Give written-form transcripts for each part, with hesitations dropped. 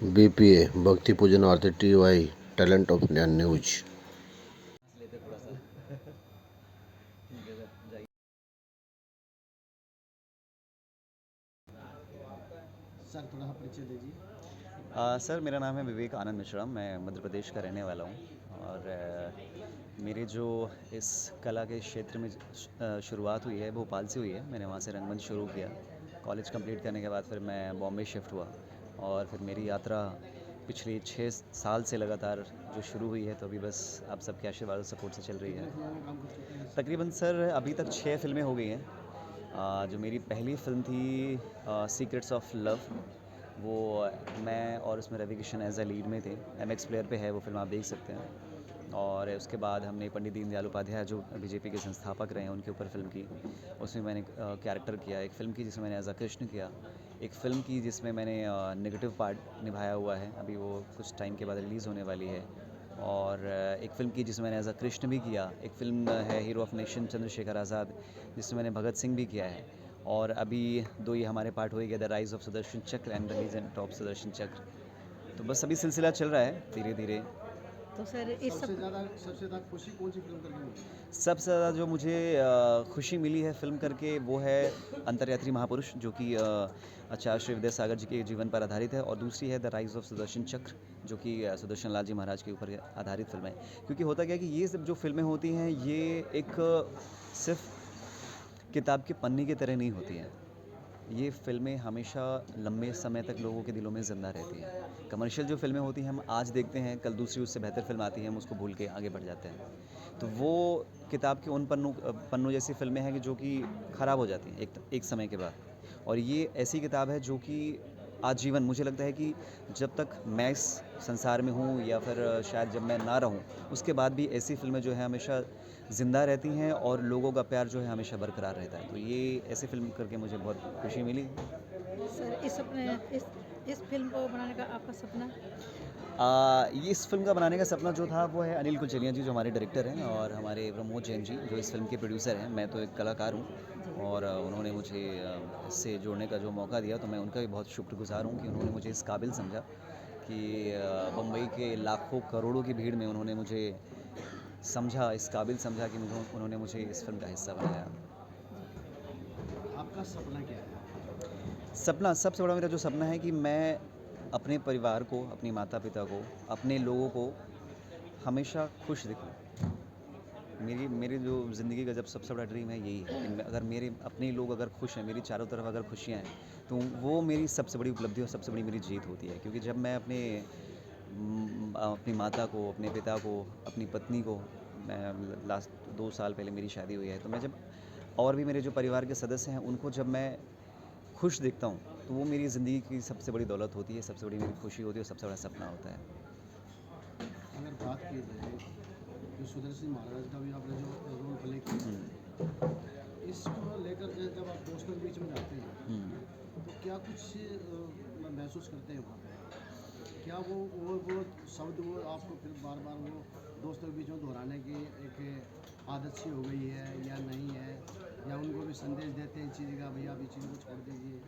BPA भक्ति पूजन आरती TY talent of news. Sir थोड़ा सा परिचय दीजिए। सर मेरा नाम है विवेक आनंद मिश्रा। मैं मध्य प्रदेश का रहने वाला हूँ और मेरी जो इस कला के क्षेत्र में शुरुआत हुई है भोपाल से हुई है। मैंने वहाँ से रंगमंच शुरू किया। कॉलेज कंप्लीट करने के बाद फिर मैं बॉम्बे शिफ्ट हुआ और फिर मेरी यात्रा पिछले 6 साल से लगातार जो शुरू हुई है, तो अभी बस आप सबके आशीर्वाद और सपोर्ट से चल रही है। कितने फिल्मों में काम कर चुके हैं? तकरीबन सर अभी तक 6 फिल्में हो गई हैं। जो मेरी पहली फ़िल्म थी सीक्रेट्स ऑफ लव, वो मैं और उसमें Ravi Kishan as a lead में थे। MX प्लेयर पे है वो फिल्म, आप देख सकते हैं। और उसके बाद हमने पंडित दीनदयाल उपाध्याय जो बीजेपी के संस्थापक रहे हैं उनके ऊपर फिल्म की। उसमें मैंने कैरेक्टर किया। एक फ़िल्म की जिसमें मैंने एज अ कृष्ण किया। एक फ़िल्म की जिसमें मैंने नेगेटिव पार्ट निभाया हुआ है, अभी वो कुछ टाइम के बाद रिलीज़ होने वाली है। और एक फ़िल्म की जिसमें मैंने एज अ कृष्ण भी किया। एक फ़िल्म है hero of nation Chandrashekhar Azad, जिसमें मैंने भगत सिंह भी किया है। और अभी 2 ही हमारे पार्ट हो ही गया, द राइज़ ऑफ सुदर्शन चक्र and the legend of Sudarshan चक्र। तो बस अभी सिलसिला चल रहा है धीरे धीरे। तो सर इस सबसे ज़्यादा खुशी कौन सी फिल्म करके मिली? सबसे ज़्यादा जो मुझे खुशी मिली है फ़िल्म करके वो है अंतर्यात्री महापुरुष, जो कि आचार्य श्री विद्यासागर जी के जीवन पर आधारित है। और दूसरी है द राइज़ ऑफ सुदर्शन चक्र, जो कि सुदर्शन लाल जी महाराज के ऊपर आधारित फिल्म है। क्योंकि होता क्या है कि ये सब जो फिल्में होती हैं ये एक सिर्फ किताब के पन्ने की तरह नहीं होती हैं। ये फ़िल्में हमेशा लंबे समय तक लोगों के दिलों में ज़िंदा रहती हैं। कमर्शियल जो फ़िल्में होती हैं हम आज देखते हैं, कल दूसरी उससे बेहतर फ़िल्म आती है, हम उसको भूल के आगे बढ़ जाते हैं। तो वो किताब के उन पन्नों जैसी फ़िल्में हैं कि जो कि ख़राब हो जाती हैं एक समय के बाद। और ये ऐसी किताब है जो कि आजीवन, मुझे लगता है कि जब तक मैं इस संसार में हूँ या फिर शायद जब मैं ना रहूँ, उसके बाद भी ऐसी फ़िल्में जो हैं हमेशा ज़िंदा रहती हैं और लोगों का प्यार जो है हमेशा बरकरार रहता है। तो ये ऐसी फ़िल्म करके मुझे बहुत खुशी मिली। सर इस फिल्म को बनाने का आपका सपना? ये इस फिल्म का बनाने का सपना जो था वो है अनिल कुलचलिया जी, जो हमारे डायरेक्टर हैं, और हमारे प्रमोद जैन जी, जो इस फिल्म के प्रोड्यूसर हैं। मैं तो एक कलाकार हूँ और उन्होंने मुझे इससे जोड़ने का जो मौका दिया, तो मैं उनका भी बहुत शुक्रगुजार हूँ कि उन्होंने मुझे इस काबिल समझा कि बम्बई के लाखों करोड़ों की भीड़ में उन्होंने मुझे समझा, इस काबिल समझा कि उन्होंने मुझे इस फिल्म का हिस्सा बनाया। आपका सपना क्या है? सपना, सबसे बड़ा मेरा जो सपना है कि मैं अपने परिवार को, अपने माता पिता को, अपने लोगों को हमेशा खुश दिखूं। मेरी जो ज़िंदगी का जब सबसे बड़ा ड्रीम है यही है कि अगर मेरे अपने लोग अगर खुश हैं, मेरी चारों तरफ अगर खुशियाँ हैं, तो वो मेरी सबसे बड़ी उपलब्धि और सबसे बड़ी मेरी जीत होती है। क्योंकि जब मैं अपनी माता को, अपने पिता को, अपनी पत्नी को, मैं लास्ट 2 साल पहले मेरी शादी हुई है, तो मैं जब और भी मेरे जो परिवार के सदस्य हैं उनको जब मैं खुश देखता हूँ, तो वो मेरी ज़िंदगी की सबसे बड़ी दौलत होती है, सबसे बड़ी मेरी खुशी होती है और सबसे बड़ा सपना होता है। अगर बात की जाए जो सुदर्शन महाराज का भी आपने जो रोल प्ले किया, इसको लेकर के जब आप दोस्तों के बीच में जाते हैं तो क्या कुछ महसूस करते हैं वहाँ पे? क्या वो शब्द वो आपको फिर बार बार वो दोस्तों के बीच में दोहराने की एक आदत सी हो गई है या नहीं है, या उनको भी संदेश देते हैं इस चीज़ का, भैया आप इस चीज़ को छोड़ दीजिए?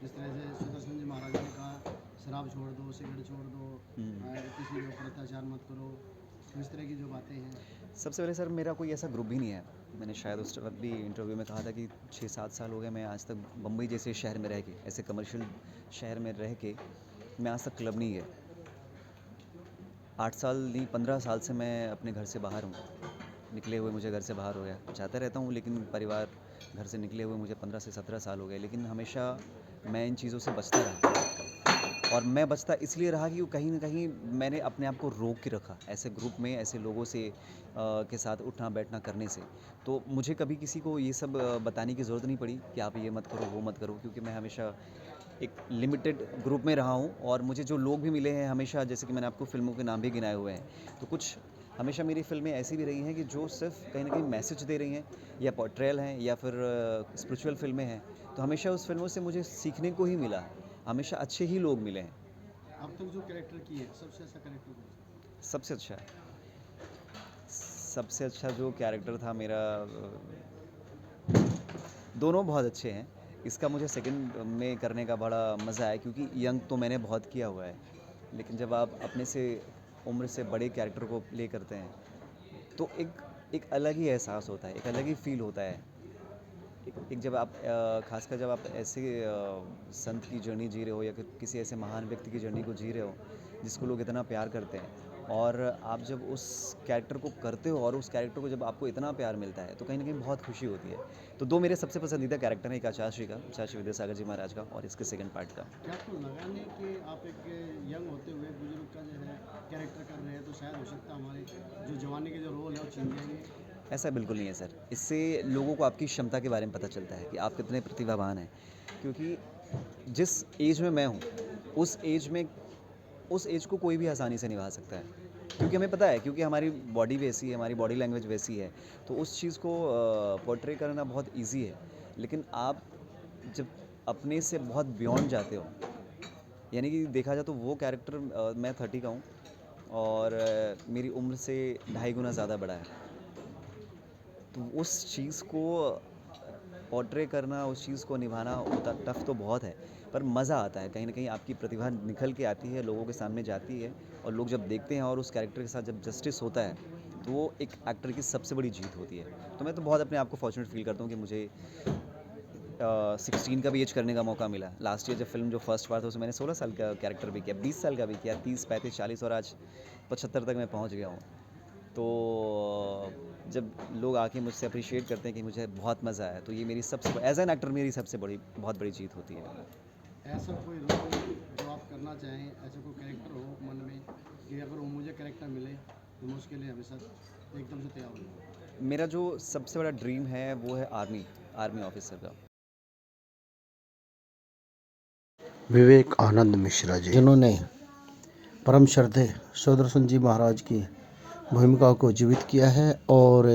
जिस तरह से सुदर्शन जी महाराज ने कहा शराब छोड़ दो, सिगरेट छोड़ दो, किसी के ऊपर अत्याचार मत करो, तो इस तरह की जो बातें हैं। सबसे पहले सर मेरा कोई ऐसा ग्रुप भी नहीं है। मैंने शायद उस वक्त भी इंटरव्यू में कहा था कि 6-7 साल हो गए मैं आज तक बम्बई जैसे शहर में रह के, ऐसे कमर्शियल शहर में रह के मैं आज तक क्लब नहीं गया। 8 साल नहीं, 15 साल से मैं अपने घर से बाहर हूँ। निकले हुए मुझे घर से बाहर हो गया, जाता रहता हूँ लेकिन परिवार घर से निकले हुए मुझे 15 से 17 साल हो गए। लेकिन हमेशा मैं इन चीज़ों से बचता रहा, और मैं बचता इसलिए रहा कि वो कहीं ना कहीं मैंने अपने आप को रोक के रखा ऐसे ग्रुप में, ऐसे लोगों से के साथ उठना बैठना करने से। तो मुझे कभी किसी को ये सब बताने की ज़रूरत नहीं पड़ी कि आप ये मत करो, वो मत करो, क्योंकि मैं हमेशा एक लिमिटेड ग्रुप में रहा हूँ। और मुझे जो लोग भी मिले हैं हमेशा, जैसे कि मैंने आपको फ़िल्मों के नाम भी गिनाए हुए हैं, तो कुछ हमेशा मेरी फ़िल्में ऐसी भी रही हैं कि जो सिर्फ कहीं ना कहीं मैसेज दे रही हैं, या पोर्ट्रेयल हैं, या फिर स्पिरिचुअल फ़िल्में हैं। तो हमेशा उस फिल्मों से मुझे सीखने को ही मिला है, हमेशा अच्छे ही लोग मिले हैं। अब तक जो कैरेक्टर किए सबसे अच्छा कैरेक्टर कौन सा? सबसे अच्छा, सबसे अच्छा जो कैरेक्टर था मेरा, दोनों बहुत अच्छे हैं। इसका मुझे सेकंड में करने का बड़ा मज़ा आया, क्योंकि यंग तो मैंने बहुत किया हुआ है। लेकिन जब आप अपने से उम्र से बड़े कैरेक्टर को प्ले करते हैं तो एक अलग ही एहसास होता है, एक अलग ही फील होता है। एक जब आप खासकर जब आप ऐसे संत की जर्नी जी रहे हो या किसी ऐसे महान व्यक्ति की जर्नी को जी रहे हो जिसको लोग इतना प्यार करते हैं, और आप जब उस कैरेक्टर को करते हो और उस कैरेक्टर को जब आपको इतना प्यार मिलता है तो कहीं ना कहीं बहुत खुशी होती है। तो दो मेरे सबसे पसंदीदा कैरेक्टर हैं, एक आचार्य का, आचार्य विद्यासागर जी महाराज का, और इसके सेकंड पार्ट का। क्या आपको लगा नहीं कि आप एक यंग होते हुए बुजुर्ग का जो है कैरेक्टर कर रहे हैं, तो शायद हो सकता है हमारे जो जवानी के जो रोल है वो छीन जाएंगे? ऐसा बिल्कुल नहीं है सर, इससे लोगों को आपकी क्षमता के बारे में पता चलता है कि आप कितने प्रतिभावान हैं। क्योंकि जिस एज में मैं हूँ उस एज को कोई भी आसानी से निभा सकता है, क्योंकि हमें पता है, क्योंकि हमारी बॉडी वैसी है, हमारी बॉडी लैंग्वेज वैसी है, तो उस चीज़ को पोर्ट्रे करना बहुत इजी है। लेकिन आप जब अपने से बहुत बियॉन्ड जाते हो, यानी कि देखा जाए तो वो कैरेक्टर, मैं 30 का हूँ और मेरी उम्र से 2.5 गुना ज़्यादा बड़ा है, तो उस चीज़ को पोर्ट्रे करना, उस चीज़ को निभाना उतना टफ तो बहुत है, पर मज़ा आता है। कहीं ना कहीं आपकी प्रतिभा निखल के आती है, लोगों के सामने जाती है, और लोग जब देखते हैं और उस कैरेक्टर के साथ जब जस्टिस होता है तो वो एक एक्टर की सबसे बड़ी जीत होती है। तो मैं तो बहुत अपने आप को फॉर्चुनेट फील करता हूँ कि मुझे 16 का भी एज करने का मौका मिला। लास्ट ईयर जब फिल्म जो फर्स्ट पार्ट था उसमें मैंने 16 साल का कैरेक्टर भी किया, 20 साल का भी किया, 30, 35, 40 और आज 75 तक मैं पहुँच गया हूँ। तो जब लोग आके मुझसे अप्रिशिएट करते हैं कि मुझे बहुत मज़ा आया, तो ये मेरी सबसे एज एन एक्टर मेरी सबसे बड़ी बहुत बड़ी जीत होती है। ऐसा कोई रोल जो आप करना चाहें, ऐसा कोई कैरेक्टर हो मन में कि अगर वो मुझे कैरेक्टर मिले तो मैं उसके लिए हमेशा एकदम से तैयार हूँ? मेरा जो सबसे बड़ा ड्रीम है वो है आर्मी ऑफिसर का। विवेक आनंद मिश्रा जी, जिन्होंने परम श्रद्धेय सुदर्शन जी महाराज की भूमिका को जीवित किया है और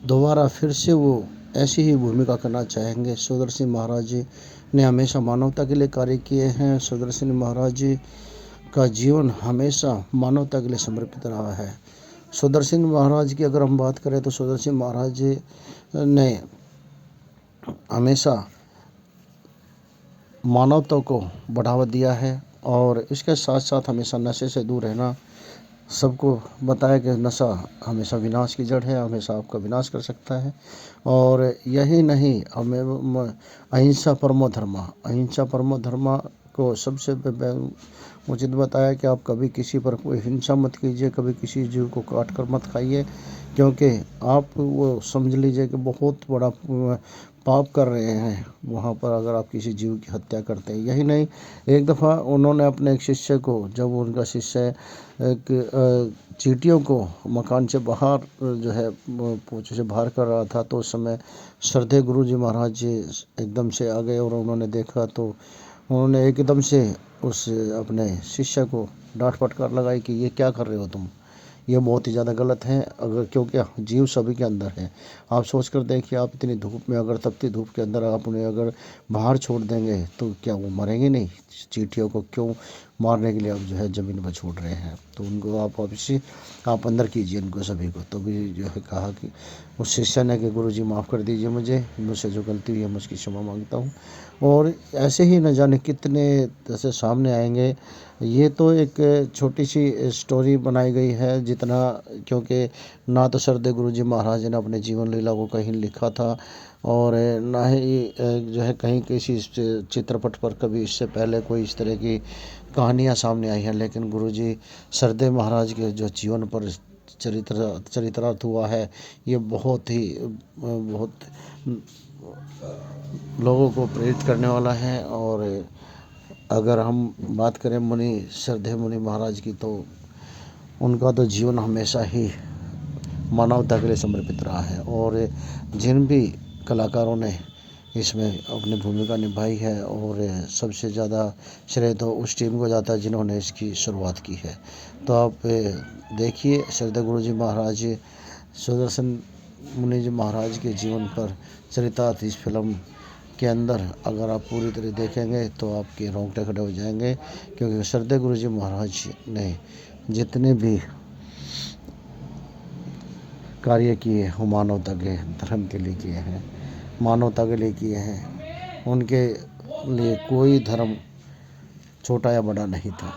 दोबारा फिर से वो ऐसी ही भूमिका करना चाहेंगे। सुदर्शन महाराज जी ने हमेशा मानवता के लिए कार्य किए हैं। सुदर्शन महाराज जी का जीवन हमेशा मानवता के लिए समर्पित रहा है। सुदर्शन महाराज की अगर हम बात करें तो सुदर्शन महाराज जी ने हमेशा मानवता को बढ़ावा दिया है और इसके साथ साथ हमेशा नशे से दूर रहना। सबको बताया कि नशा हमेशा विनाश की जड़ है, हमेशा आपका विनाश कर सकता है। और यही नहीं, हमें अहिंसा परमो धर्मा, अहिंसा परमो धर्मा को सबसे उचित बताया कि आप कभी किसी पर कोई हिंसा मत कीजिए, कभी किसी जीव को काट कर मत खाइए, क्योंकि आप वो समझ लीजिए कि बहुत बड़ा पाप कर रहे हैं वहाँ पर अगर आप किसी जीव की हत्या करते हैं। यही नहीं, एक दफ़ा उन्होंने अपने एक शिष्य को, जब उनका शिष्य एक चींटियों को मकान से बाहर जो है पोछे से बाहर कर रहा था, तो उस समय श्रद्धेय गुरु जी महाराज जी एकदम से आ गए और उन्होंने देखा तो उन्होंने एकदम से उस अपने शिष्य को डांट फटकार लगाई कि ये क्या कर रहे हो तुम, ये बहुत ही ज़्यादा गलत है। अगर क्योंकि जीव सभी के अंदर है, आप सोच कर देखिए, आप इतनी धूप में, अगर तपती धूप के अंदर आप उन्हें अगर बाहर छोड़ देंगे तो क्या वो मरेंगे नहीं? चींटियों को क्यों मारने के लिए आप जो है ज़मीन पर छोड़ रहे हैं? तो उनको आप अवश्य आप अंदर कीजिए उनको सभी को। तो भी जो है कहा कि उस शिष्य ने कि गुरुजी माफ़ कर दीजिए मुझसे जो गलती हुई है मैं उसकी क्षमा मांगता हूँ। और ऐसे ही न जाने कितने ऐसे सामने आएंगे। ये तो एक छोटी सी स्टोरी बनाई गई है जितना, क्योंकि ना तो श्रद्धेय गुरु जी महाराज ने अपने जीवन लीला को कहीं लिखा था और ना ही जो है कहीं किसी चित्रपट पर कभी इससे पहले कोई इस तरह की कहानियाँ सामने आई हैं। लेकिन गुरु जी श्रद्धेय महाराज के जो जीवन पर चरितार्थ हुआ है, ये बहुत लोगों को प्रेरित करने वाला है। और अगर हम बात करें श्रद्धेय मुनि महाराज की, तो उनका तो जीवन हमेशा ही मानवता के लिए समर्पित रहा है और जिन भी कलाकारों ने इसमें अपनी भूमिका निभाई है, और सबसे ज़्यादा श्रेय तो उस टीम को जाता है जिन्होंने इसकी शुरुआत की है। तो आप देखिए श्रद्धेय गुरु जी महाराज सुदर्शन मुनि जी महाराज के जीवन पर चरितार्थ इस फिल्म के अंदर अगर आप पूरी तरह देखेंगे तो आपके रोंगटे खड़े हो जाएंगे, क्योंकि श्रद्धेय गुरु जी महाराज ने जितने भी कार्य किए वो मानवता के धर्म के लिए किए हैं, मानवता के लिए किए हैं। उनके लिए कोई धर्म छोटा या बड़ा नहीं था।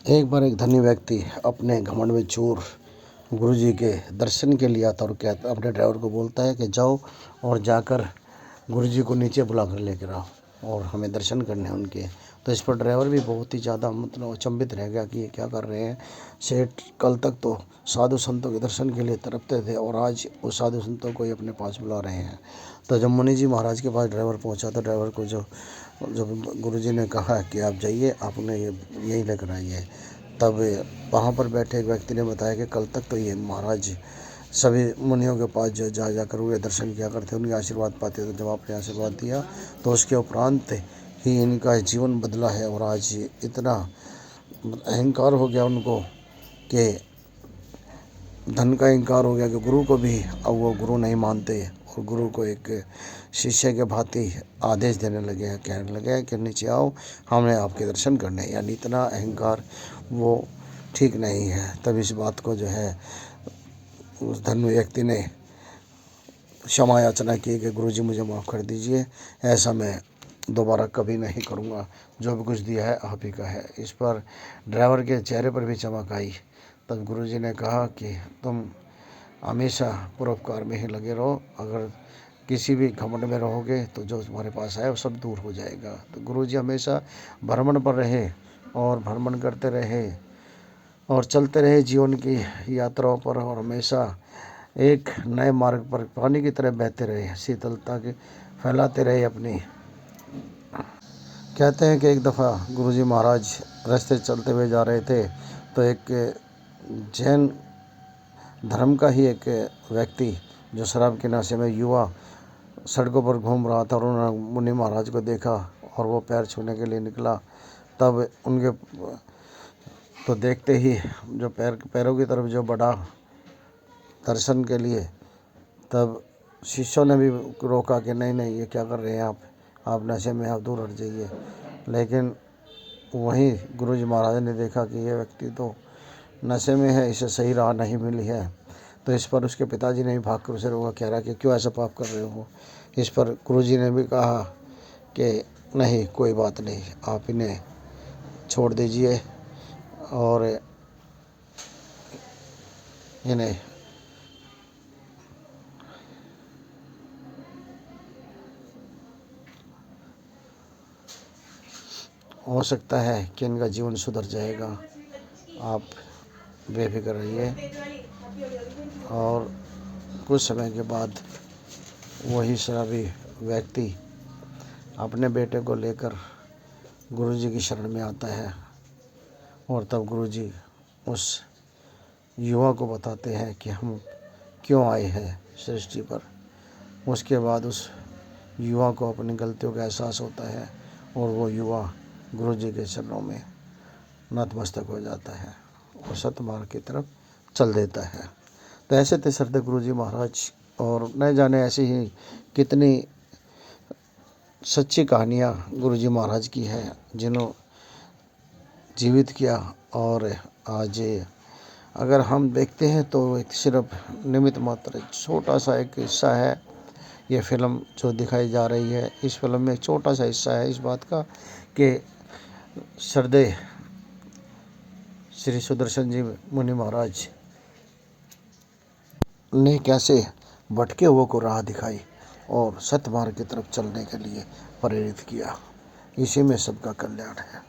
एक बार एक धनी व्यक्ति अपने घमंड में चूर गुरु जी के दर्शन के लिए आता और कहता अपने ड्राइवर को बोलता है कि जाओ और जाकर गुरु जी को नीचे बुला कर लेकर आओ और हमें दर्शन करने हैं उनके। तो इस पर ड्राइवर भी बहुत ही ज़्यादा मतलब अचंभित रह गया कि ये क्या कर रहे हैं। सेठ कल तक तो साधु संतों के दर्शन के लिए तड़पते थे और आज उस साधु संतों को ही अपने पास बुला रहे हैं। तो जब मुनि जी महाराज के पास ड्राइवर पहुंचा तो ड्राइवर को जब गुरु जी ने कहा कि आप जाइए, आप उन्हें यही लेकर आइए, तब वहाँ पर बैठे एक व्यक्ति ने बताया कि कल तक तो ये महाराज सभी मुनियों के पास जो जा जाकर हुए दर्शन किया करते, उनके आशीर्वाद पाते। तो जब आपने आशीर्वाद दिया तो उसके उपरांत ही इनका जीवन बदला है और आज इतना अहंकार हो गया उनको कि धन का अहंकार हो गया कि गुरु को भी अब वो गुरु नहीं मानते और गुरु को एक शिष्य के भांति आदेश देने लगे हैं, कहने लगे हैं कि नीचे आओ, हमने आपके दर्शन करने हैं। यानी इतना अहंकार वो ठीक नहीं है। तब इस बात को जो है उस धन व्यक्ति ने क्षमा याचना की कि गुरुजी मुझे माफ़ कर दीजिए, ऐसा मैं दोबारा कभी नहीं करूँगा, जो भी कुछ दिया है आप ही का है। इस पर ड्राइवर के चेहरे पर भी चमक आई। तब गुरुजी ने कहा कि तुम हमेशा परोपकार में ही लगे रहो, अगर किसी भी घमंड में रहोगे तो जो तुम्हारे पास है वो सब दूर हो जाएगा। तो गुरुजी हमेशा भ्रमण पर रहे और भ्रमण करते रहे और चलते रहे जीवन की यात्राओं पर और हमेशा एक नए मार्ग पर पानी की तरह बहते रहे, शीतलता के फैलाते रहे अपनी। कहते हैं कि एक दफ़ा गुरुजी महाराज रास्ते चलते हुए जा रहे थे तो एक जैन धर्म का ही एक व्यक्ति जो शराब के नशे में युवा सड़कों पर घूम रहा था और उन्होंने मुनि महाराज को देखा और वो पैर छूने के लिए निकला। तब उनके तो देखते ही जो पैरों की तरफ जो बढ़ा दर्शन के लिए, तब शिष्यों ने भी रोका कि नहीं नहीं, ये क्या कर रहे हैं आप नशे में, आप दूर हट जाइए। लेकिन वहीं गुरुजी महाराज ने देखा कि ये व्यक्ति तो नशे में है, इसे सही राह नहीं मिली है। तो इस पर उसके पिताजी ने भी भाग कर उसे रोका, कह रहा कि क्यों ऐसा पाप कर रहे हो। इस पर गुरुजी ने भी कहा कि नहीं, कोई बात नहीं, आप इन्हें छोड़ दीजिए और इन्हें हो सकता है कि इनका जीवन सुधर जाएगा, आप बेफिक्र रहिए। और कुछ समय के बाद वही शराबी व्यक्ति अपने बेटे को लेकर गुरुजी की शरण में आता है और तब गुरुजी उस युवा को बताते हैं कि हम क्यों आए हैं सृष्टि पर। उसके बाद उस युवा को अपनी गलतियों का एहसास होता है और वो युवा गुरुजी के चरणों में नतमस्तक हो जाता है और सतमार्ग की तरफ चल देता है। तो ऐसे थे श्रद्धेय गुरुजी महाराज और न जाने ऐसी ही कितनी सच्ची कहानियाँ गुरुजी महाराज की हैं जिन्हों जीवित किया। और आज अगर हम देखते हैं तो एक सिर्फ निमित्त मात्र छोटा सा एक हिस्सा है ये फिल्म जो दिखाई जा रही है। इस फिल्म में एक छोटा सा हिस्सा है इस बात का कि श्रद्धेय श्री सुदर्शन जी मुनि महाराज ने कैसे भटके हुए को राह दिखाई और सतमार्ग की तरफ चलने के लिए प्रेरित किया। इसी में सबका कल्याण है।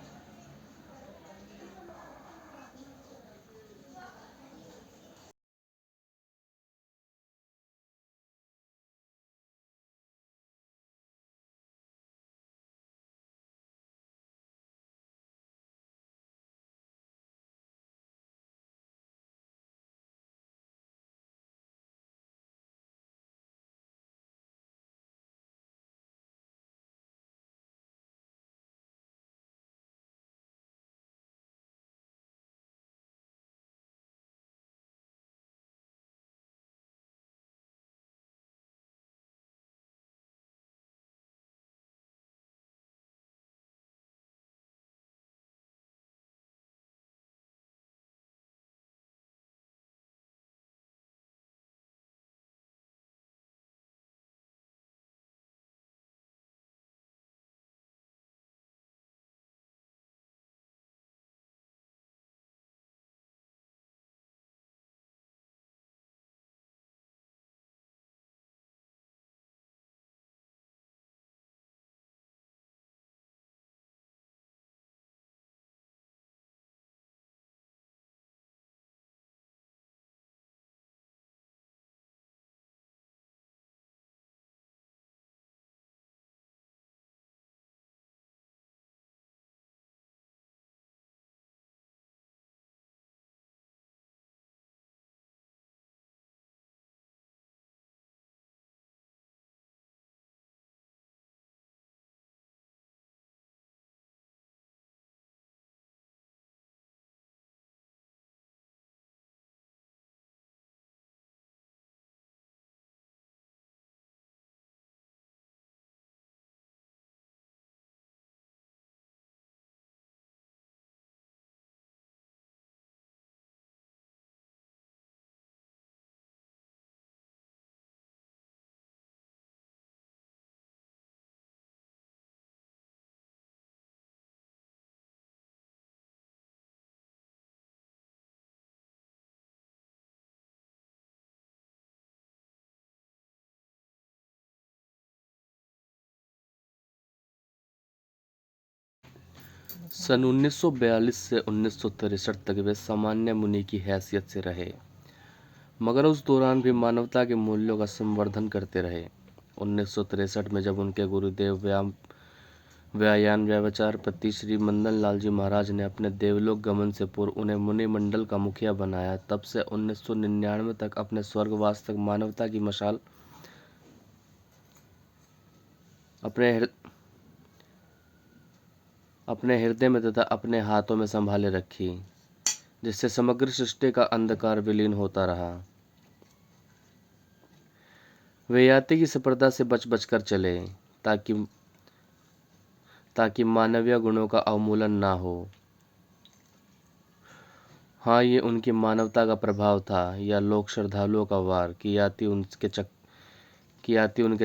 सन 1942 से 1963 तक वे सामान्य मुनि की हैसियत से रहे, मगर उस दौरान भी मानवता के मूल्यों का संवर्धन करते रहे। 1963 में जब उनके गुरुदेव व्यायान व्यवचारपति श्री मदन लाल जी महाराज ने अपने देवलोक गमन से पूर्व उन्हें मुनि मंडल का मुखिया बनाया, तब से 1999 तक अपने स्वर्गवास तक मानवता की मशाल अपने हृदय में तथा अपने हाथों में संभाले रखी, जिससे समग्र सृष्टि का अंधकार विलीन होता रहा। वे याति की सफलता से बच बच कर चले, ताकि मानवीय गुणों का अवमूलन ना हो। हाँ, ये उनकी मानवता का प्रभाव था या लोक श्रद्धालुओं का वार कि याति उनके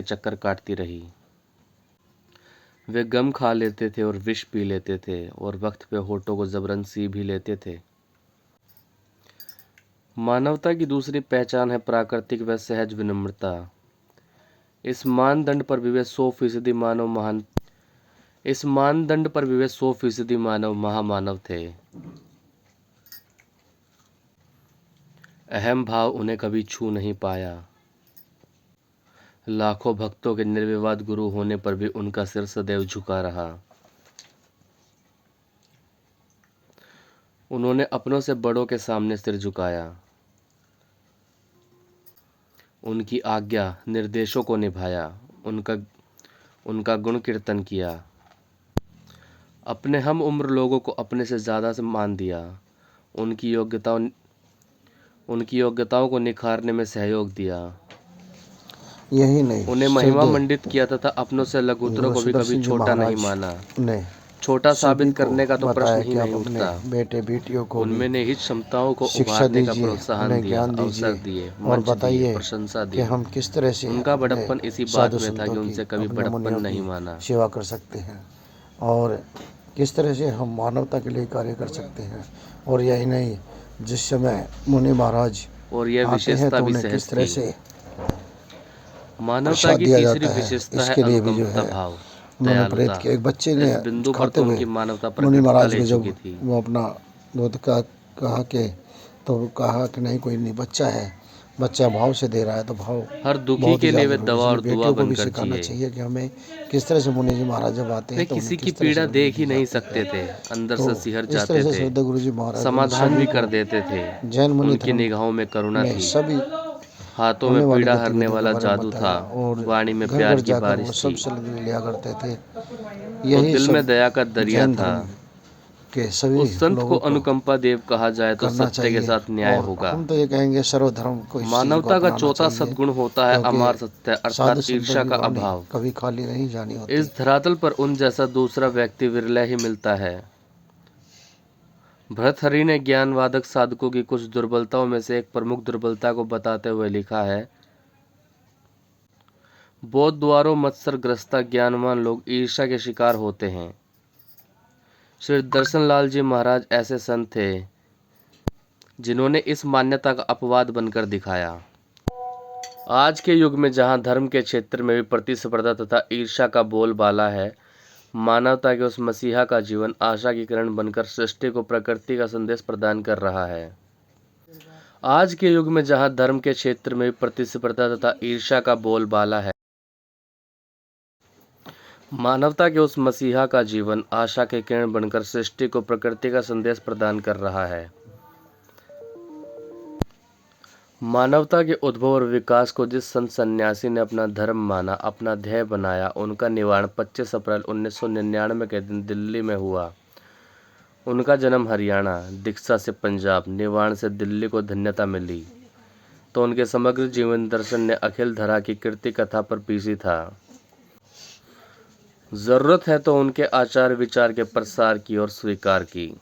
चक्कर काटती रही। वे गम खा लेते थे और विष पी लेते थे और वक्त पे होठों को जबरन सी भी लेते थे। मानवता की दूसरी पहचान है प्राकृतिक व सहज विनम्रता। इस मानदंड पर भी वे 100% महामानव थे। अहम भाव उन्हें कभी छू नहीं पाया। लाखों भक्तों के निर्विवाद गुरु होने पर भी उनका सिर सदैव झुका रहा। उन्होंने अपनों से बड़ों के सामने सिर झुकाया, उनकी आज्ञा निर्देशों को निभाया, उनका गुण कीर्तन किया, अपने हम उम्र लोगों को अपने से ज़्यादा से मान दिया, उनकी योग्यताओं को निखारने में सहयोग दिया, यही नहीं, उन्हें महिमा मंडित किया तथा अपनों से लघुतरों को भी कभी सुदर्शन जी छोटा नहीं महाराज माना। ने छोटा सभी साबित को करने का तो बताया प्रश्न ही कि आप नहीं अपने उठता। बेटे बेटियों को भी उनमें निहित क्षमताओं को शिक्षा उभारने का दीजिए, प्रोत्साहन उन्हें दिया, ज्ञान अवसर दीजिए दिए, और मंच दिए, बताइए प्रशंसा कि दी। हम किस तरह से उनका अपने बड़प्पन इसी बात साधु में था कि संतों की, उनसे कभी अपने बड़प्पन मुनियों नहीं की माना। सेवा कर सकते हैं और किस तरह से हम मानवता के लिए कार्य कर सकते हैं। और यही नहीं, जिस समय मुनि महाराज और यह आते हैं विशेषता तो भी उन्हें सहज किस तरह थी। से मानवता प्रसाद की दिया तीसरी जाता है, विशेषता है इसके लिए भी जो अनुकंपा है भाव, उन्होंने प्रेरित दयालुता। किया। एक बच्चे ने इस बिंदु पर खाते तो हुए उनकी मानवता मुनि प्रकटता महाराज ले को जब चुकी थी। वो अपना दूध का कहा के तो वो कहा कि नहीं, कोई नहीं, बच्चा है, बच्चा भाव से दे रहा है तो भाव हर दुखी बहुत ही के लिए ज़्यादा वे जरूरी है। दवा इसलिए और दुआ बेटियों को भी बनकर सिखाना जिए। चाहिए कि हमें किस तरह से मुनि जी महाराज जब आते वे हैं तो किसी उन्हें की किस तरह से पीड़ा उन्हें देख दी ही नहीं जाती सकते है। थे, अंदर तो से सिहर इस जाते तरह से थे, श्रद्धा गुरु जी महाराज ने समाधान सभी भी को कर देते थे। जैन मुनि उनकी धर्म निगाहों में करुणा में थी, सभी हाथों होने में वाली पीड़ा हरने गतिविधियों के वाला बारे में जादू था, बताया और वाणी में घर प्यार घर की जाकर वो बारिश सब थी सलाह लिया करते थे। और यही दिल में सब दया का दरिया जैन था। धर्म के सभी उस संत को लोगों को अनुकंपा देव कहा जाए तो करना सत्य के चाहिए। साथ न्याय और होगा। हम तो ये कहेंगे सर्वधर्म को इस चीज़ को मानवता का अपनाना चौथा चाहिए, सद्गुण होता है क्योंकि अमार सत्य, साधु अर्थात संतों ईर्ष्या की का वाणी अभाव। कभी खाली नहीं जानी होती। इस धरातल पर उन जैसा दूसरा व्यक्ति विरला ही मिलता है। भर्तृहरि ने ज्ञानवादक साधकों की कुछ दुर्बलताओं में से एक प्रमुख दुर्बलता को बताते हुए लिखा है, बौद्ध द्वारों मत्सर ग्रस्ता ज्ञानवान लोग ईर्ष्या के शिकार होते हैं। श्री दर्शन लाल जी महाराज ऐसे संत थे जिन्होंने इस मान्यता का अपवाद बनकर दिखाया। आज के युग में जहां धर्म के क्षेत्र में भी प्रतिस्पर्धा तथा ईर्ष्या का बोलबाला है, मानवता के उस मसीहा का जीवन आशा की किरण बनकर सृष्टि को प्रकृति का संदेश प्रदान कर रहा है। आज के युग में जहां धर्म के क्षेत्र में भी प्रतिस्पर्धा तथा ईर्ष्या का बोलबाला है, मानवता के उस मसीहा का जीवन आशा के किरण बनकर सृष्टि को प्रकृति का संदेश प्रदान कर रहा है। मानवता के उद्भव और विकास को जिस संत सन्यासी ने अपना धर्म माना, अपना ध्येय बनाया, उनका निवारण 25 अप्रैल 1999 के दिन दिल्ली में हुआ। उनका जन्म हरियाणा, दीक्षा से पंजाब, निवारण से दिल्ली को धन्यता मिली, तो उनके समग्र जीवन दर्शन ने अखिल धरा की कीर्ति कथा पर पीसी था। जरूरत है तो उनके आचार विचार के प्रसार की और स्वीकार की।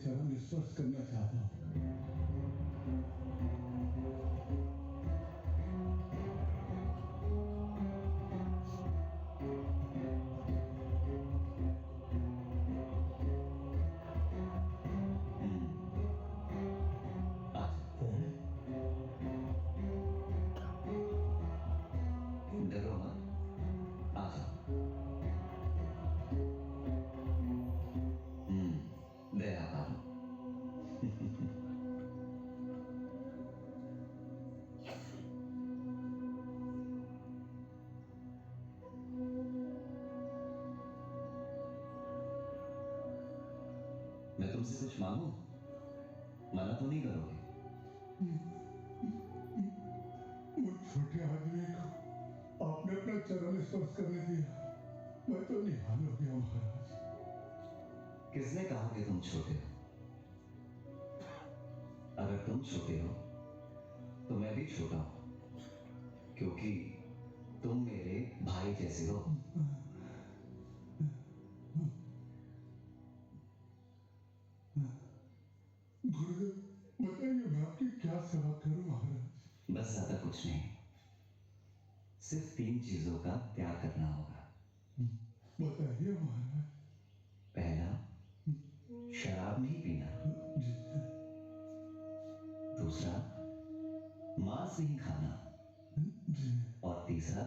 चरण स्पर्श करना चाहता हूँ। डरो मत, आ जाओ। दया पालो। मैं तुमसे कुछ मांगू? मना तो नहीं करोगे? उस छोटे आदमी को आपने अपना चरण स्पर्श करने दिया, मैं तो निहाल हो गया महाराज। किसने कहा कि तुम छोटे हो? अगर तुम छोटे हो तो मैं भी छोटा हूं, क्योंकि तुम मेरे भाई जैसे हो। गुरुदेव, बताइए मैं आपकी क्या सेवा करूं महाराज? बस ज्यादा कुछ नहीं, सिर्फ 3 चीजों का त्याग करना होगा। बताइए महाराज। पहला, शराब नहीं पीना। दूसरा, मांस नहीं खाना। और तीसरा,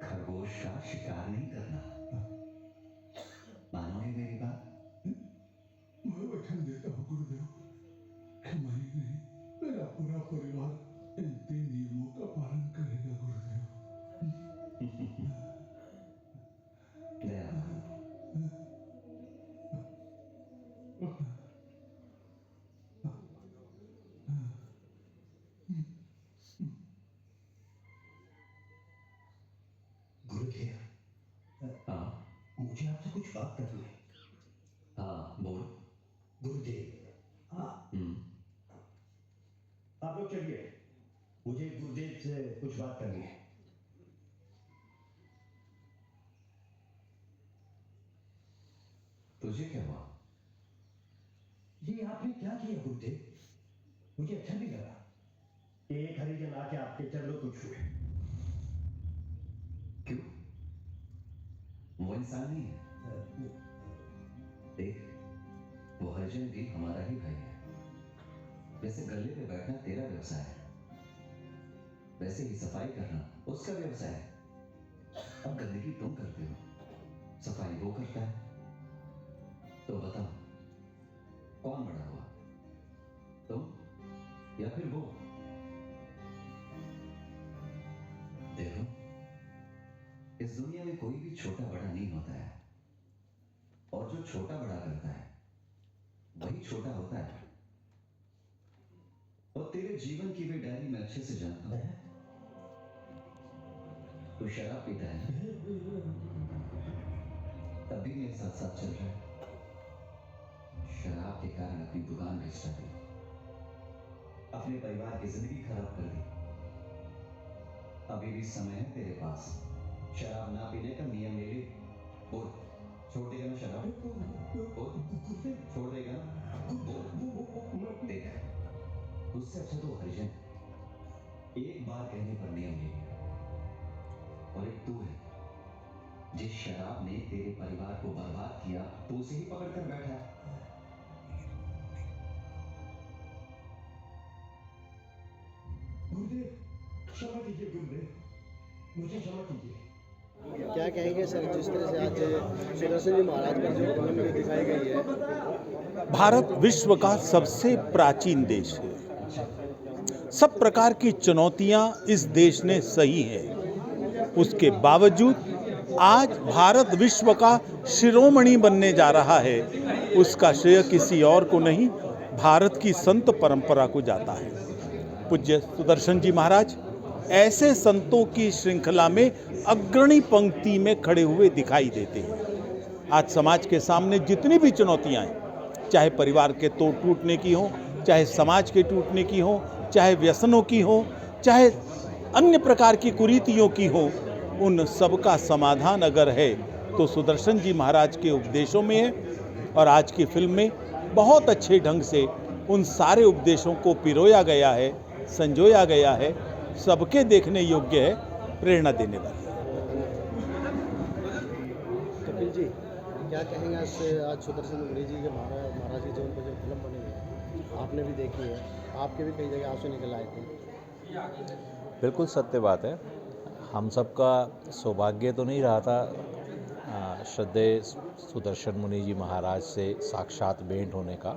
खरगोश का शिकार नहीं करना। मानोगे मेरी बात? मैं वचन देता हूँ गुरुदेव कि मैं ही नहीं, मेरा पूरा परिवार इन 3 नियमों का पालन करेगा गुरुदेव। दया करो। गुरुदेव, हाँ मुझे आपसे कुछ बात करनी है। हाँ, बोल। गुरुदेव, आप लोग चलिए, मुझे गुरुदेव से कुछ बात करनी है। तुझे क्या हुआ? ये आपने क्या किया गुरुदेव? मुझे अच्छा नहीं लगा। एक हरिजन आके आपके चरणों को छुए। क्यों? वो इंसान नहीं है। देख, वो हरिजन भी हमारा ही भाई है। जैसे गले पे बैठना तेरा व्यवसाय है, वैसे ही सफाई करना उसका व्यवसाय है। अब गंदगी तुम करते हो, सफाई वो करता है। तो बताओ, कौन बड़ा हुआ, तुम या फिर वो? देखो, इस दुनिया में कोई भी छोटा बड़ा नहीं होता है, और जो छोटा बड़ा करता है वही छोटा होता है। और तेरे जीवन की भी डायरी मैं अच्छे से जानता हूं। तू शराब पीता है, तब भी मेरे साथ साथ चल रहा है। शराब के कारण अपनी दुकान बेच डाली, अपने परिवार की जिंदगी खराब कर दी। अभी भी समय है तेरे पास, शराब ना पीने का नियम ले ले। बोल, छोड़ देगा ना शराब? बोल, छोड़ देगा ना? बोल। देख, उससे अच्छा तो हरिजन एक बार कहने पर नियम ले लिया, और एक तू है जिस शराब ने तेरे परिवार को बर्बाद किया, तो उसे ही पकड़ कर बैठा है। गुरुदेव, क्षमा कीजिए गुरुदेव, मुझे क्षमा कीजिए। क्या कहेंगे सर, जिस तरह से आज सुदर्शन जी महाराज पर जो फिल्म दिखाई गई है? भारत विश्व का सबसे प्राचीन देश है। सब प्रकार की चुनौतियां इस देश ने सही है। उसके बावजूद आज भारत विश्व का शिरोमणि बनने जा रहा है। उसका श्रेय किसी और को नहीं, भारत की संत परंपरा को जाता है। पूज्य सुदर्शन जी महाराज ऐसे संतों की श्रृंखला में अग्रणी पंक्ति में खड़े हुए दिखाई देते हैं। आज समाज के सामने जितनी भी चुनौतियां हैं, चाहे परिवार के तोड़ टूटने की हो, चाहे समाज के टूटने की हो, चाहे व्यसनों की हो, चाहे अन्य प्रकार की कुरीतियों की हो, उन सब का समाधान अगर है तो सुदर्शन जी महाराज के उपदेशों में है। और आज की फिल्म में बहुत अच्छे ढंग से उन सारे उपदेशों को पिरोया गया है, संजोया गया है, सबके देखने योग्य है, प्रेरणा देने वाली है। कपिल जी, क्या कहेंगे आज सुदर्शन मुनि जी के महाराज की जो उन पर जो फिल्म बनी है, आपने भी देखी है, आपके भी कई जगह आंसू निकल आए थे। बिल्कुल सत्य बात है। हम सबका सौभाग्य तो नहीं रहा था श्रद्धेय सुदर्शन मुनि जी महाराज से साक्षात भेंट होने का,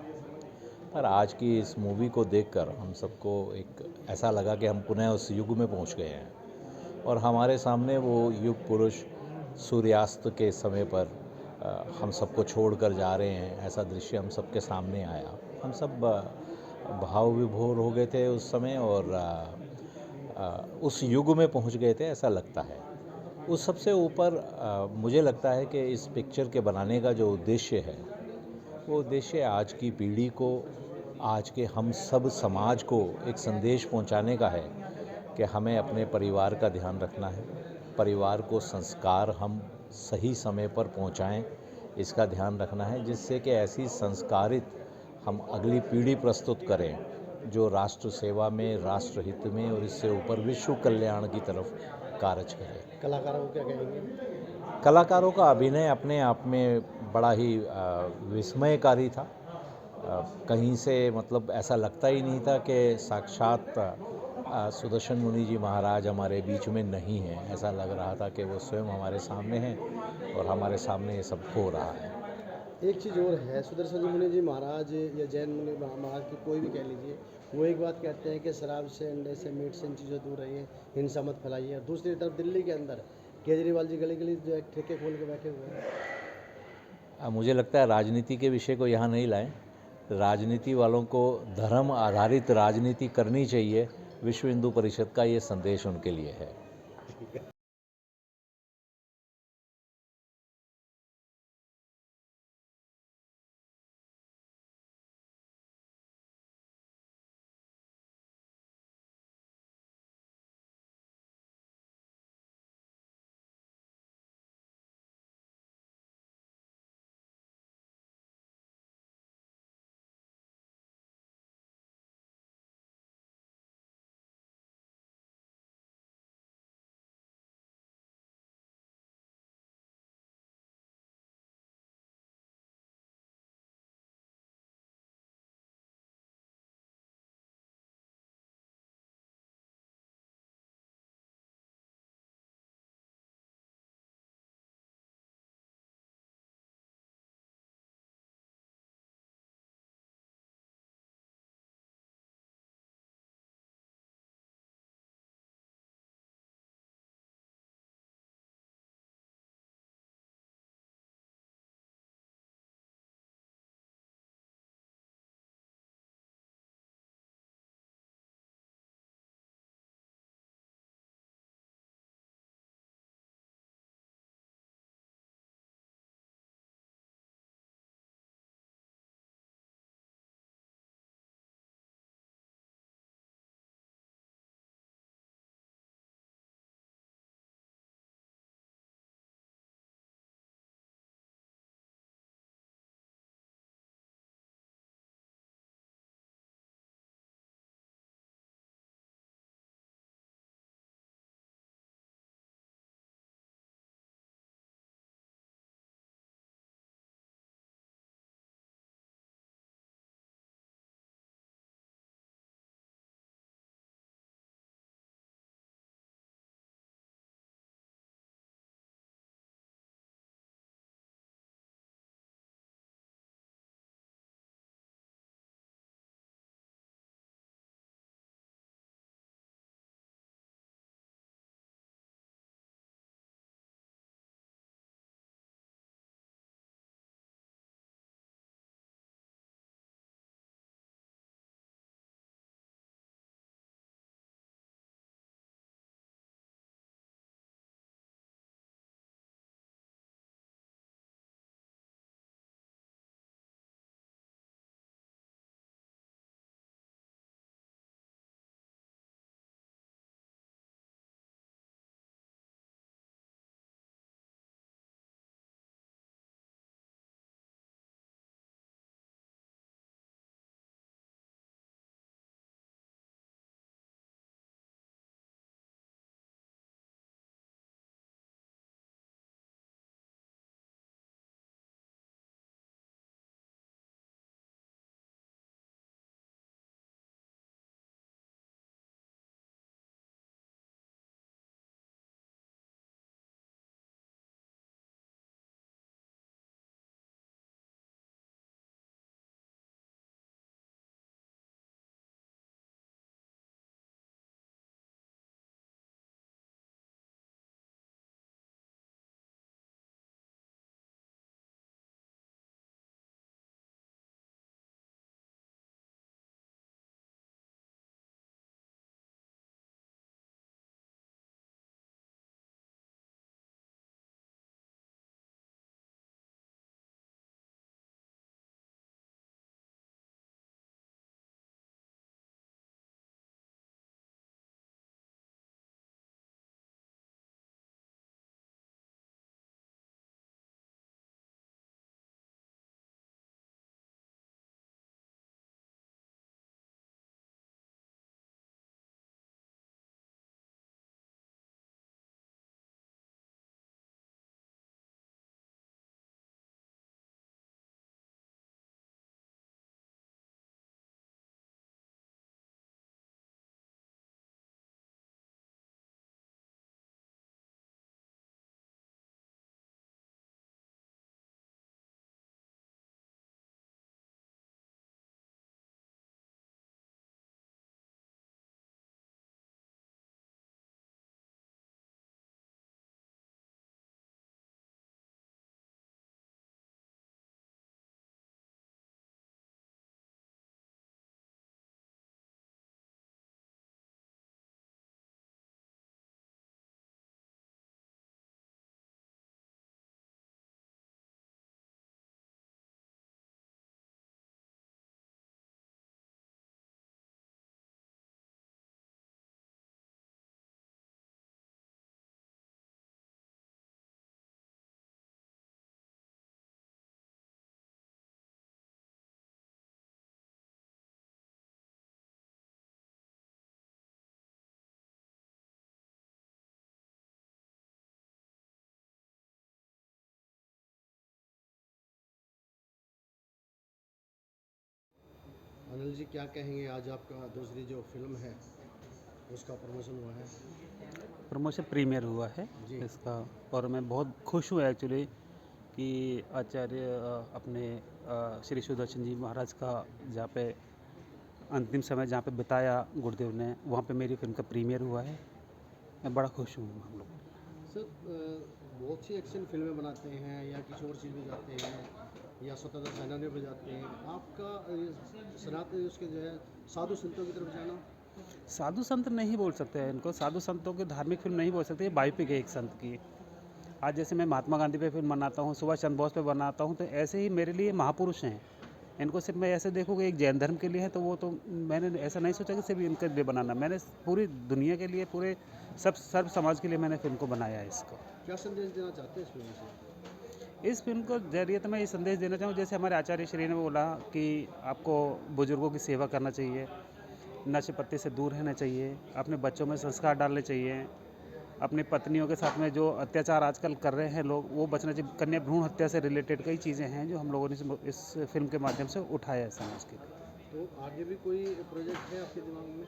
पर आज की इस मूवी को देखकर हम सबको एक ऐसा लगा कि हम पुनः उस युग में पहुंच गए हैं और हमारे सामने वो युग पुरुष सूर्यास्त के समय पर हम सबको छोड़कर जा रहे हैं, ऐसा दृश्य हम सबके सामने आया। हम सब भाव विभोर हो गए थे उस समय और उस युग में पहुंच गए थे, ऐसा लगता है। उस सबसे ऊपर मुझे लगता है कि इस पिक्चर के बनाने का जो उद्देश्य है, वो उद्देश्य आज की पीढ़ी को, आज के हम सब समाज को एक संदेश पहुंचाने का है कि हमें अपने परिवार का ध्यान रखना है, परिवार को संस्कार हम सही समय पर पहुंचाएं, इसका ध्यान रखना है, जिससे कि ऐसी संस्कारित हम अगली पीढ़ी प्रस्तुत करें जो राष्ट्र सेवा में, राष्ट्र हित में और इससे ऊपर विश्व कल्याण की तरफ कार्य करे। कलाकारों को क्या कहेंगे? कलाकारों का अभिनय अपने आप में बड़ा ही विस्मयकारी था। कहीं से मतलब ऐसा लगता ही नहीं था कि साक्षात सुदर्शन मुनि जी महाराज हमारे बीच में नहीं हैं। ऐसा लग रहा था कि वो स्वयं हमारे सामने हैं और हमारे सामने ये सब हो रहा है। एक चीज़ और है, सुदर्शन मुनि जी महाराज या जैन मुनि महाराज की कोई भी कह लीजिए, वो एक बात कहते हैं कि शराब से, अंडे से, मीट से, इन चीज़ों दूर रहिए, हिंसा मत फैलाइए। और दूसरी तरफ दिल्ली के अंदर केजरीवाल जी गली गली जो है ठेके खोल के बैठे हुए हैं। मुझे लगता है राजनीति के विषय को यहाँ नहीं लाएं। राजनीति वालों को धर्म आधारित राजनीति करनी चाहिए। विश्व हिंदू परिषद का ये संदेश उनके लिए है। अनिल जी क्या कहेंगे, आज आपका दूसरी जो फिल्म है उसका प्रमोशन हुआ है? प्रमोशन प्रीमियर हुआ है जी। इसका, और मैं बहुत खुश हूँ एक्चुअली कि आचार्य अपने श्री सुदर्शन जी महाराज का जहाँ पे अंतिम समय जहाँ पे बिताया गुरुदेव ने, वहाँ पे मेरी फिल्म का प्रीमियर हुआ है। मैं बड़ा खुश हूँ हम लोग। सर बहुत सी एक्शन फिल्में बनाते हैं या किसी और चीज़ में जाते हैं या स्वतंत्र सेनानियों में जाते हैं, आपका सनातन उसके जो है साधु संतों की तरफ जाना? साधु संत नहीं बोल सकते हैं इनको, साधु संतों की धार्मिक फिल्म नहीं बोल सकते, ये बायोपिक है एक संत की। आज जैसे मैं महात्मा गांधी पे फिल्म बनाता हूँ, सुभाष चंद्र बोस पे बनाता हूँ, तो ऐसे ही मेरे लिए महापुरुष हैं। इनको सिर्फ मैं ऐसे देखूँ कि एक जैन धर्म के लिए है, तो वो तो मैंने ऐसा नहीं सोचा कि सिर्फ इनके लिए बनाना, मैंने पूरी दुनिया के लिए, पूरे सब सर्व समाज के लिए मैंने फिल्म को बनाया है इसको। क्या संदेश देना चाहते हैं इस फिल्म से? इस फिल्म को जरिए तो मैं ये संदेश देना चाहूँ, जैसे हमारे आचार्य श्री ने बोला कि आपको बुजुर्गों की सेवा करना चाहिए, नशे पत्ते से दूर रहना चाहिए, अपने बच्चों में संस्कार डालने चाहिए, अपनी पत्नियों के साथ में जो अत्याचार आजकल कर रहे हैं लोग, वो बचना चाहिए। कन्या भ्रूण हत्या से रिलेटेड कई चीज़ें हैं जो हम लोगों ने इस फिल्म के माध्यम से उठाया है समाज के लिए। तो आगे भी कोई प्रोजेक्ट है आपके दिमाग में?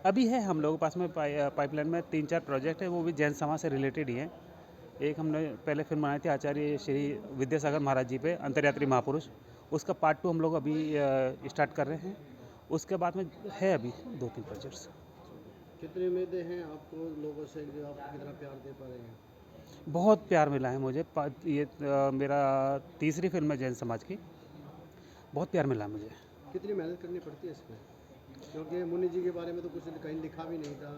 अभी है हम लोगों के पास में पाइपलाइन में 3-4 प्रोजेक्ट है, वो भी जैन समाज से रिलेटेड ही हैं। एक हमने पहले फिल्म बनाई थी आचार्य श्री विद्यासागर महाराज जी पे, अंतर्यात्री महापुरुष, उसका पार्ट 2 हम लोग अभी स्टार्ट कर रहे हैं। उसके बाद में है अभी 2-3 प्रोजेक्ट्स। कितनी उम्मीदें हैं आपको लोगों से जो आपको कितना प्यार दे पा रहे हैं? बहुत प्यार मिला है मुझे, ये मेरा तीसरी फिल्म है जैन समाज की, बहुत प्यार मिला मुझे। कितनी मेहनत करनी पड़ती है इसमें, क्योंकि मुनि जी के बारे में तो कुछ कहीं लिखा भी नहीं था,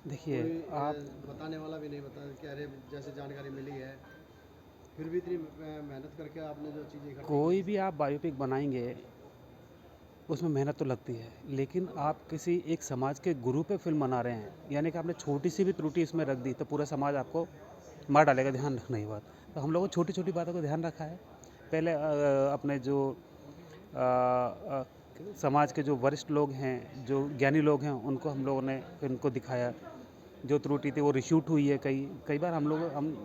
देखिए कोई आप, बताने वाला भी नहीं बता कि अरे जैसे जानकारी मिली है, फिर भी इतनी मेहनत करके आपने जो चीज़ें इकट्ठी कोई भी आप बायोपिक बनाएंगे उसमें मेहनत तो लगती है, लेकिन आप किसी एक समाज के गुरु पे फिल्म बना रहे हैं, यानी कि आपने छोटी सी भी त्रुटि इसमें रख दी तो पूरा समाज आपको मार डालेगा। ध्यान रखना ये बात। तो हम लोगों ने छोटी छोटी बातों को ध्यान रखा है। पहले अपने जो समाज के जो वरिष्ठ लोग हैं, जो ज्ञानी लोग हैं, उनको हम लोगों ने फिल्म को दिखाया। जो त्रुटि थी वो रिशूट हुई है, कई कई बार हम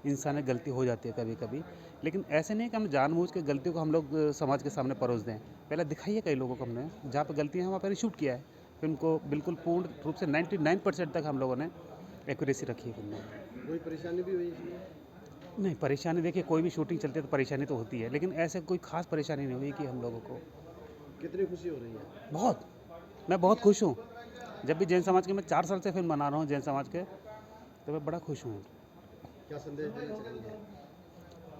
इंसान गलती हो जाती है कभी कभी, लेकिन ऐसे नहीं कि हम जानबूझ के गलतियों को हम लोग समाज के सामने परोस दें। पहले दिखाइए कई लोगों को, हमने जहाँ पे गलतियाँ हैं वहाँ पर रिशूट किया है फिल्म को, बिल्कुल पूर्ण रूप से 99% तक हम लोगों ने एक्यूरेसी रखी है फिल्म में। कोई परेशानी भी हुई इसमें? नहीं, परेशानी देखिए, कोई भी शूटिंग चलती है तो परेशानी तो होती है, लेकिन ऐसे कोई खास परेशानी नहीं हुई कि हम लोगों को। कितनी खुशी हो रही है? बहुत, मैं बहुत खुश हूँ। जब भी जैन समाज के, मैं 4 साल से फिल्म बना रहा हूँ जैन समाज के, तो मैं बड़ा खुश हूँ। क्या संदेश देना चाहेंगे?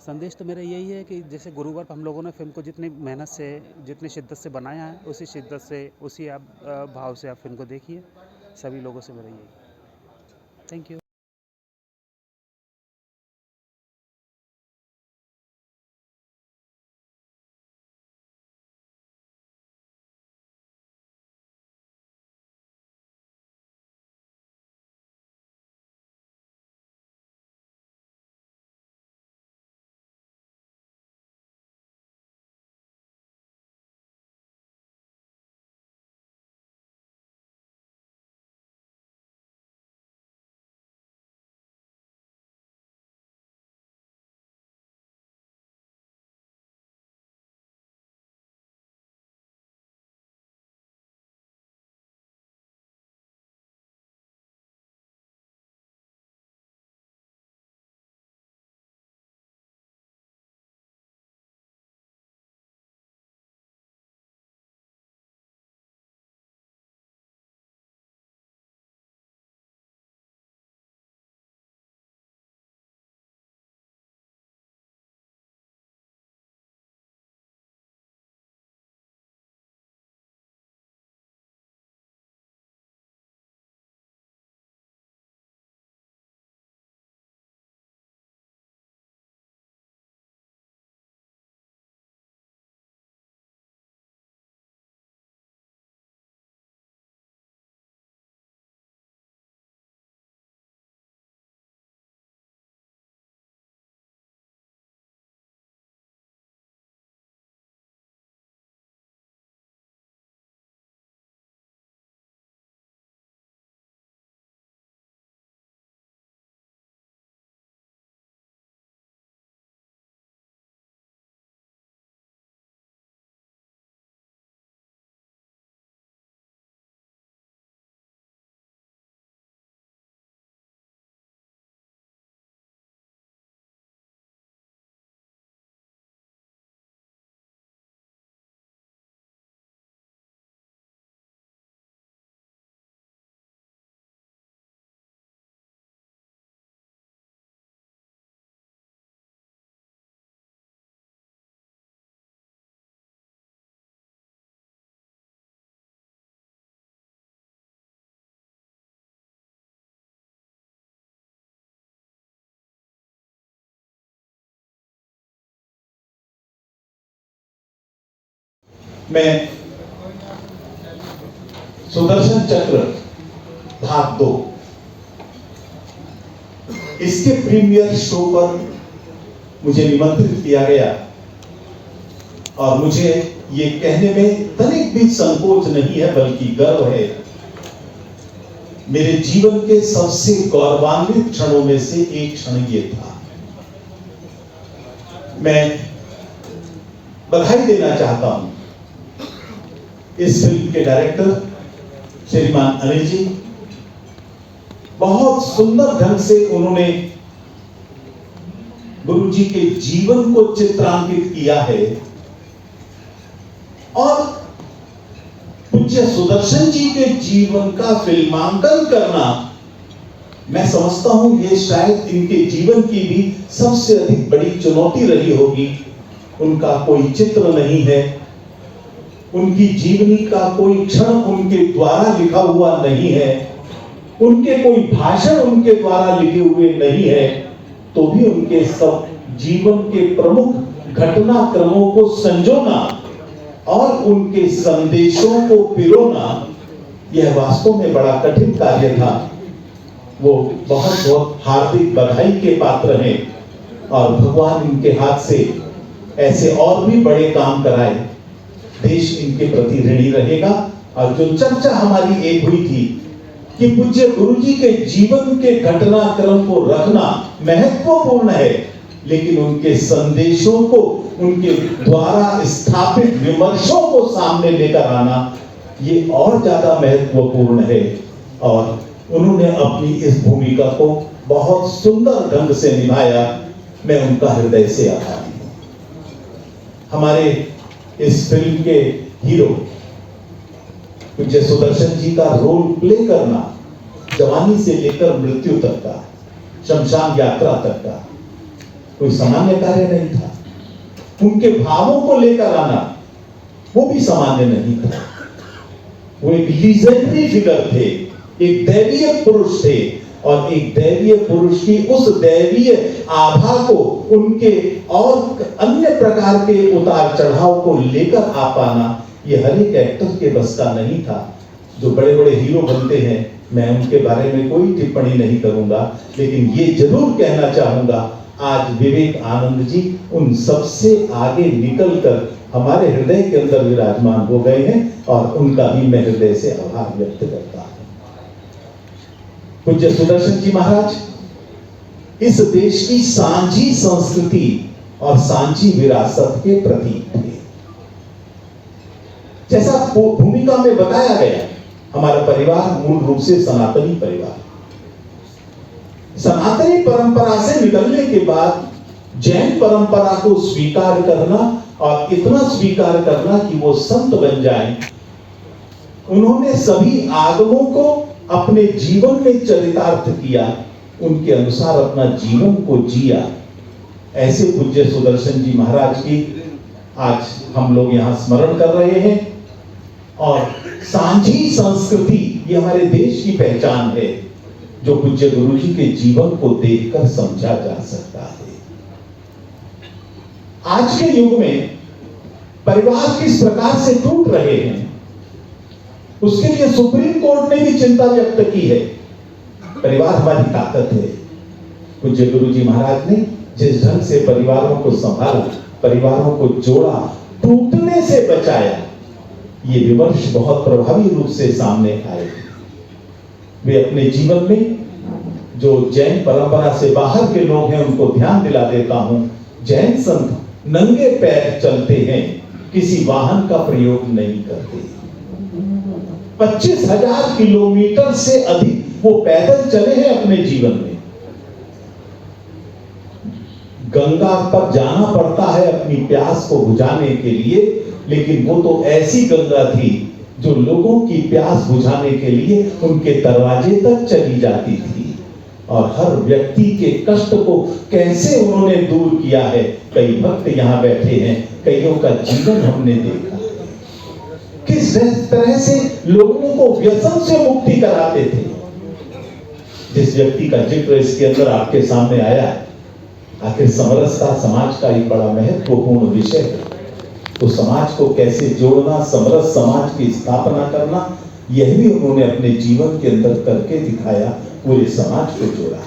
संदेश तो मेरा यही है कि जैसे गुरुवार पर हम लोगों ने फिल्म को जितनी मेहनत से, जितनी शिद्दत से बनाया है, उसी शिद्दत से, उसी आप भाव से आप फिल्म को देखिए। सभी लोगों से मेरा यही। Thank you. मैं सुदर्शन चक्र भाग 2 इसके प्रीमियर शो पर मुझे निमंत्रित किया गया और मुझे ये कहने में तनिक भी संकोच नहीं है बल्कि गर्व है। मेरे जीवन के सबसे गौरवान्वित क्षणों में से एक क्षण ये था। मैं बधाई देना चाहता हूं इस फिल्म के डायरेक्टर श्रीमान अनिल जी। बहुत सुंदर ढंग से उन्होंने गुरु जी के जीवन को चित्रांकित किया है और पूज्य सुदर्शन जी के जीवन का फिल्मांकन करना, मैं समझता हूं ये शायद इनके जीवन की भी सबसे अधिक बड़ी चुनौती रही होगी। उनका कोई चित्र नहीं है, उनकी जीवनी का कोई क्षण उनके द्वारा लिखा हुआ नहीं है, उनके कोई भाषण उनके द्वारा लिखे हुए नहीं है, तो भी उनके सब जीवन के प्रमुख घटनाक्रमों को संजोना और उनके संदेशों को पिरोना, यह वास्तव में बड़ा कठिन कार्य था। वो बहुत बहुत हार्दिक बधाई के पात्र हैं और भगवान इनके हाथ से ऐसे और भी बड़े काम कराए। देश इनके प्रति ऋणी रहेगा। और जो चर्चा हमारी एक हुई थी कि पूज्य गुरु जी के जीवन के घटनाक्रम को रखना महत्वपूर्ण है, लेकिन उनके संदेशों को, उनके द्वारा स्थापित विमर्शों को सामने लेकर आना ये और ज्यादा महत्वपूर्ण है। और उन्होंने अपनी इस भूमिका को बहुत सुंदर ढंग से निभाया। मैं उनका हृदय से आभारी हूं। हमारे इस फिल्म के हीरो पूज्य सुदर्शन जी का रोल प्ले करना जवानी से लेकर मृत्यु तक का, शमशान यात्रा तक का कोई सामान्य कार्य नहीं था। उनके भावों को लेकर आना वो भी सामान्य नहीं था। वो एक लीजेंडरी फिगर थे, एक दैवीय पुरुष थे और एक दैवीय पुरुष की उस दैवीय आभा को, उनके और अन्य प्रकार के उतार चढ़ाव को लेकर आ पाना ये हर एक एक्टर के बस का नहीं था। जो बड़े बड़े हीरो बनते हैं, मैं उनके बारे में कोई टिप्पणी नहीं करूंगा, लेकिन ये जरूर कहना चाहूंगा आज विवेक आनंद जी उन सबसे आगे निकलकर हमारे हृदय के अंदर विराजमान हो गए हैं और उनका भी मैं हृदय से आभार व्यक्त करता हूं। पूज्य सुदर्शन जी महाराज इस देश की सांझी संस्कृति और सांझी विरासत के प्रतीक थे। जैसा भूमिका में बताया गया, हमारा परिवार मूल रूप से सनातनी परिवार। सनातनी परंपरा से निकलने के बाद जैन परंपरा को स्वीकार करना और इतना स्वीकार करना कि वो संत बन जाएं, उन्होंने सभी आगमों को अपने जीवन में चरितार्थ किया, उनके अनुसार अपना जीवन को जिया। ऐसे पूज्य सुदर्शन जी महाराज की आज हम लोग यहां स्मरण कर रहे हैं। और सांझी संस्कृति ये हमारे देश की पहचान है, जो पूज्य गुरु जी के जीवन को देखकर समझा जा सकता है। आज के युग में परिवार किस प्रकार से टूट रहे हैं, उसके लिए सुप्रीम कोर्ट ने भी चिंता व्यक्त की है। परिवार हमारी ताकत है। पूज्य गुरु जी महाराज ने जिस ढंग से परिवारों को संभाला, परिवारों को जोड़ा, टूटने से बचाया, ये विमर्श बहुत प्रभावी रूप से सामने आए। वे अपने जीवन में जो जैन परंपरा से बाहर के लोग हैं उनको ध्यान दिला देता हूं। जैन संत नंगे पैर चलते हैं, किसी वाहन का प्रयोग नहीं करते। 25,000 किलोमीटर से अधिक वो पैदल चले हैं अपने जीवन में। गंगा पर जाना पड़ता है अपनी प्यास को बुझाने के लिए, लेकिन वो तो ऐसी गंगा थी जो लोगों की प्यास बुझाने के लिए उनके दरवाजे तक चली जाती थी। और हर व्यक्ति के कष्ट को कैसे उन्होंने दूर किया है। कई भक्त यहाँ बैठे हैं, कईयों का जीवन हमने देखा, किस तरह से लोगों को व्यसन से मुक्ति कराते थे। जिस व्यक्ति का जिक्र इसके अंदर आपके सामने आया, आखिर समरसता समाज का एक बड़ा महत्वपूर्ण विषय है। तो समाज को कैसे जोड़ना, समरस समाज की स्थापना करना, यह भी उन्होंने अपने जीवन के अंदर करके दिखाया, पूरे समाज को जोड़ा।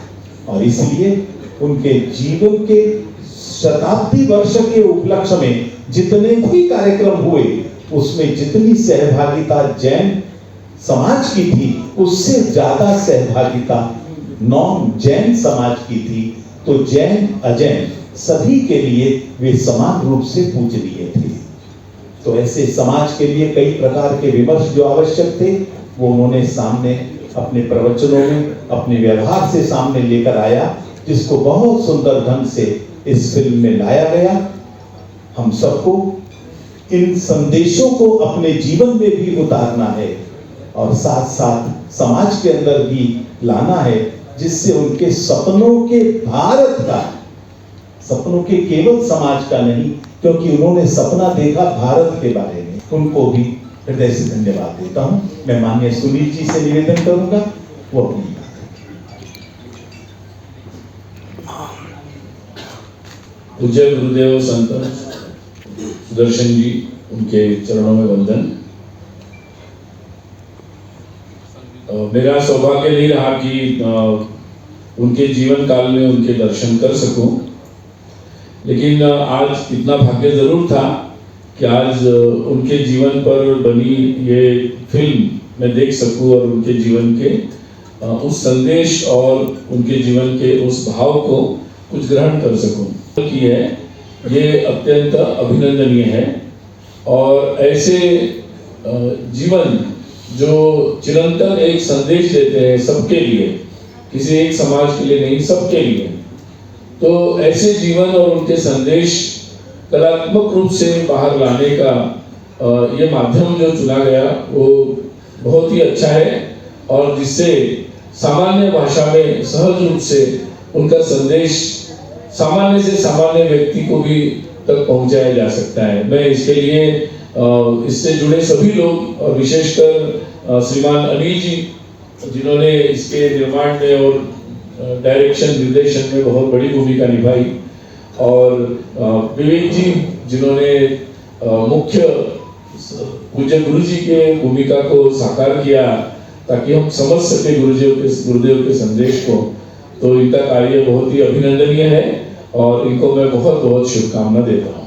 और इसलिए उनके जीवन के शताब्दी वर्ष के उपलक्ष्य में जितने भी कार्यक्रम हुए, उसमें जितनी सहभागिता जैन समाज की थी, उससे ज्यादा सहभागिता नॉन जैन समाज की थी। तो जैन अजैन सभी के लिए वे समान रूप से पूजनीय थे। तो ऐसे समाज के लिए कई प्रकार के विमर्श जो आवश्यक थे, वो उन्होंने सामने अपने प्रवचनों में, अपने व्यवहार से सामने लेकर आया, जिसको बहुत सुंदर ढंग से इस फिल्म में लाया गया। हम सबको इन संदेशों को अपने जीवन में भी उतारना है और साथ साथ समाज के अंदर भी लाना है, जिससे उनके सपनों के भारत का, सपनों के केवल समाज का नहीं, क्योंकि उन्होंने सपना देखा भारत के बारे में। उनको भी हृदय से धन्यवाद देता हूं। मैं माननीय सुनील जी से निवेदन करूंगा, वो अपनी पूज्य गुरुदेव संत सुदर्शन जी, उनके चरणों में वंदन। मेरा सौभाग्य नहीं रहा कि उनके जीवन काल में उनके दर्शन कर सकूं, लेकिन आज इतना भाग्य जरूर था कि आज उनके जीवन पर बनी ये फिल्म मैं देख सकूं और उनके जीवन के उस संदेश और उनके जीवन के उस भाव को कुछ ग्रहण कर सकूं। की है ये अत्यंत अभिनंदनीय है। और ऐसे जीवन जो चिरंतन एक संदेश देते हैं सबके लिए, किसी एक समाज के लिए नहीं, सबके लिए, तो ऐसे जीवन और उनके संदेश कलात्मक रूप से बाहर लाने का ये माध्यम जो चुना गया वो बहुत ही अच्छा है, और जिससे सामान्य भाषा में सहज रूप से उनका संदेश सामान्य से सामान्य व्यक्ति को भी तक पहुंचाया जा सकता है। मैं इसके लिए इससे जुड़े सभी लोग और विशेषकर श्रीमान अनिल जी, जिन्होंने इसके निर्माण में और डायरेक्शन निर्देशन में बहुत बड़ी भूमिका निभाई, और विवेक जी, जिन्होंने मुख्य पूज्य गुरु जी के भूमिका को साकार किया ताकि हम समझ सके गुरुदेव के संदेश को। तो इनका कार्य बहुत ही अभिनंदनीय है और इनको मैं बहुत बहुत शुभकामना देता हूँ।